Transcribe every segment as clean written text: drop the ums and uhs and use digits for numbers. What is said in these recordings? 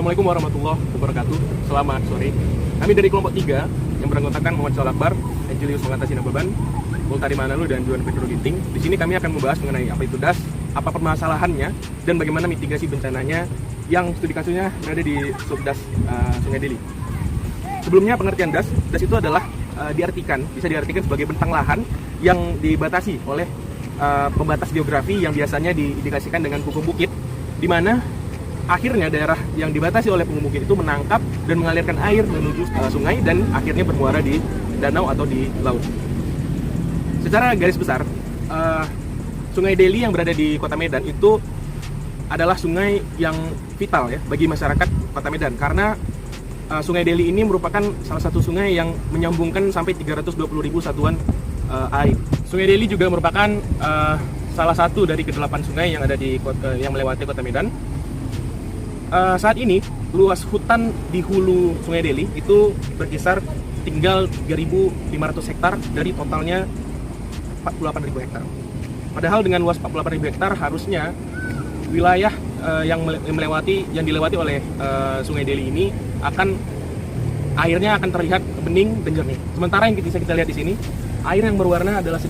Assalamualaikum warahmatullahi wabarakatuh. Selamat sore. Kami dari kelompok 3 yang beranggotakan Muhammad Syawal Akbar, Anjelius Mengatasi Nababan, Multari Manalu, dan Juan Pedro Ginting. Di sini kami akan membahas mengenai apa itu DAS, apa permasalahannya, dan bagaimana mitigasi bencananya yang studi kasusnya berada di Subdas Sungai Deli. Sebelumnya pengertian DAS itu adalah bisa diartikan sebagai bentang lahan yang dibatasi oleh pembatas geografi yang biasanya diindikasikan dengan kuku bukit, di mana akhirnya daerah yang dibatasi oleh penghubung bukit itu menangkap dan mengalirkan air menuju sungai dan akhirnya bermuara di danau atau di laut. Secara garis besar, Sungai Deli yang berada di Kota Medan itu adalah sungai yang vital ya bagi masyarakat Kota Medan, karena Sungai Deli ini merupakan salah satu sungai yang menyambungkan sampai 320.000 satuan air. Sungai Deli juga merupakan salah satu dari ke-8 sungai yang ada yang melewati Kota Medan. Saat ini luas hutan di hulu Sungai Deli itu berkisar tinggal 3.500 hektar dari totalnya 48.000 hektar. Padahal dengan luas 48.000 hektar harusnya wilayah yang dilewati oleh Sungai Deli ini airnya akan terlihat bening dan jernih. Sementara yang bisa kita lihat di sini, air yang berwarna adalah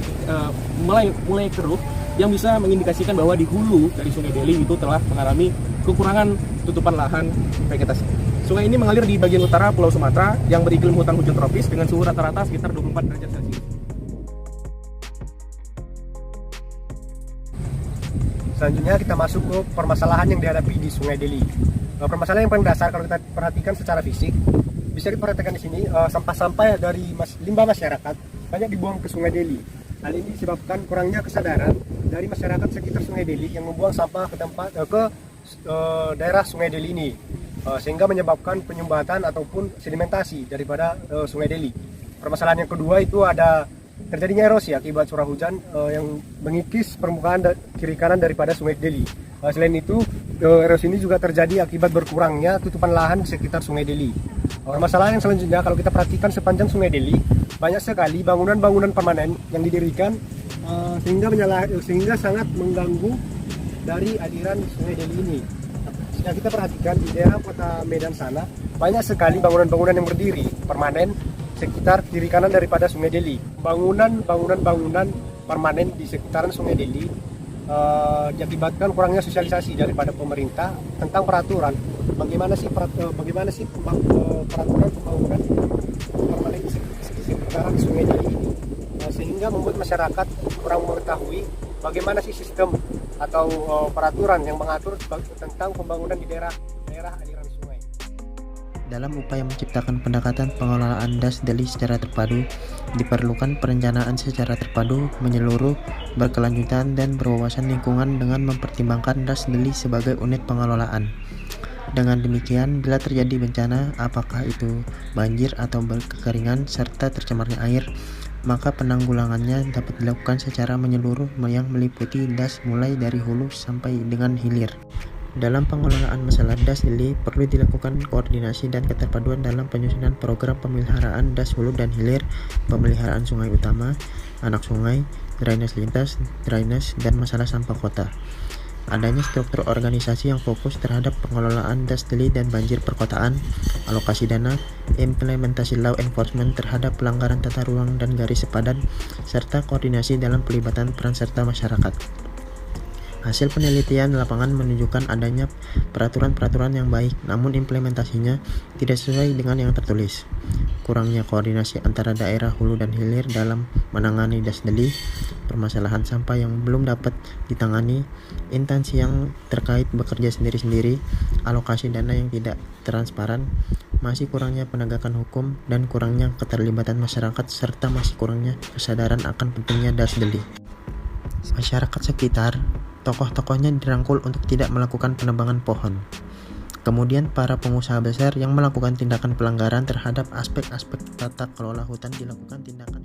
mulai keruh, yang bisa mengindikasikan bahwa di hulu dari Sungai Deli itu telah mengalami kekurangan tutupan lahan vegetasi. Sungai ini mengalir di bagian utara Pulau Sumatera yang beriklim hutan hujan tropis dengan suhu rata-rata sekitar 24 derajat Celcius. Selanjutnya kita masuk ke permasalahan yang dihadapi di Sungai Deli. Permasalahan yang paling dasar kalau kita perhatikan secara fisik, bisa diperhatikan di sini sampah-sampah dari limbah masyarakat banyak dibuang ke Sungai Deli. Hal ini disebabkan kurangnya kesadaran dari masyarakat sekitar Sungai Deli yang membuang sampah ke daerah Sungai Deli ini, sehingga menyebabkan penyumbatan ataupun sedimentasi daripada Sungai Deli. Permasalahan yang kedua itu ada terjadinya erosi akibat curah hujan yang mengikis permukaan kiri kanan daripada Sungai Deli. Selain itu, erosi ini juga terjadi akibat berkurangnya tutupan lahan di sekitar Sungai Deli. Permasalahan yang selanjutnya, kalau kita perhatikan sepanjang Sungai Deli, banyak sekali bangunan-bangunan permanen yang didirikan sehingga sangat mengganggu dari aliran Sungai Deli ini. Jika kita perhatikan di daerah Kota Medan sana, banyak sekali bangunan-bangunan yang berdiri permanen sekitar kiri kanan daripada Sungai Deli. Bangunan permanen di sekitaran Sungai Deli diakibatkan kurangnya sosialisasi daripada pemerintah tentang peraturan bagaimana sih peraturan pembangunan permanen di sekitaran Sungai Deli ini, sehingga membuat masyarakat kurang mengetahui bagaimana sih sistem atau peraturan yang mengatur tentang pembangunan di daerah aliran sungai. Dalam upaya menciptakan pendekatan pengelolaan DAS Deli secara terpadu, diperlukan perencanaan secara terpadu, menyeluruh, berkelanjutan, dan berwawasan lingkungan dengan mempertimbangkan DAS Deli sebagai unit pengelolaan. Dengan demikian, bila terjadi bencana, apakah itu banjir atau kekeringan serta tercemarnya air, maka penanggulangannya dapat dilakukan secara menyeluruh yang meliputi DAS mulai dari hulu sampai dengan hilir. Dalam pengelolaan masalah DAS Deli perlu dilakukan koordinasi dan keterpaduan dalam penyusunan program pemeliharaan DAS hulu dan hilir, pemeliharaan sungai utama, anak sungai, drainase lintas, drainase, dan masalah sampah kota. Adanya struktur organisasi yang fokus terhadap pengelolaan DAS Deli dan banjir perkotaan, alokasi dana, implementasi law enforcement terhadap pelanggaran tata ruang dan garis sepadan, serta koordinasi dalam pelibatan peran serta masyarakat. Hasil penelitian lapangan menunjukkan adanya peraturan-peraturan yang baik, namun implementasinya tidak sesuai dengan yang tertulis. Kurangnya koordinasi antara daerah hulu dan hilir dalam menangani DAS Deli, permasalahan sampah yang belum dapat ditangani, instansi yang terkait bekerja sendiri-sendiri, alokasi dana yang tidak transparan, masih kurangnya penegakan hukum, dan kurangnya keterlibatan masyarakat, serta masih kurangnya kesadaran akan pentingnya DAS Deli. Masyarakat sekitar tokoh-tokohnya dirangkul untuk tidak melakukan penebangan pohon. Kemudian para pengusaha besar yang melakukan tindakan pelanggaran terhadap aspek-aspek tata kelola hutan dilakukan tindakan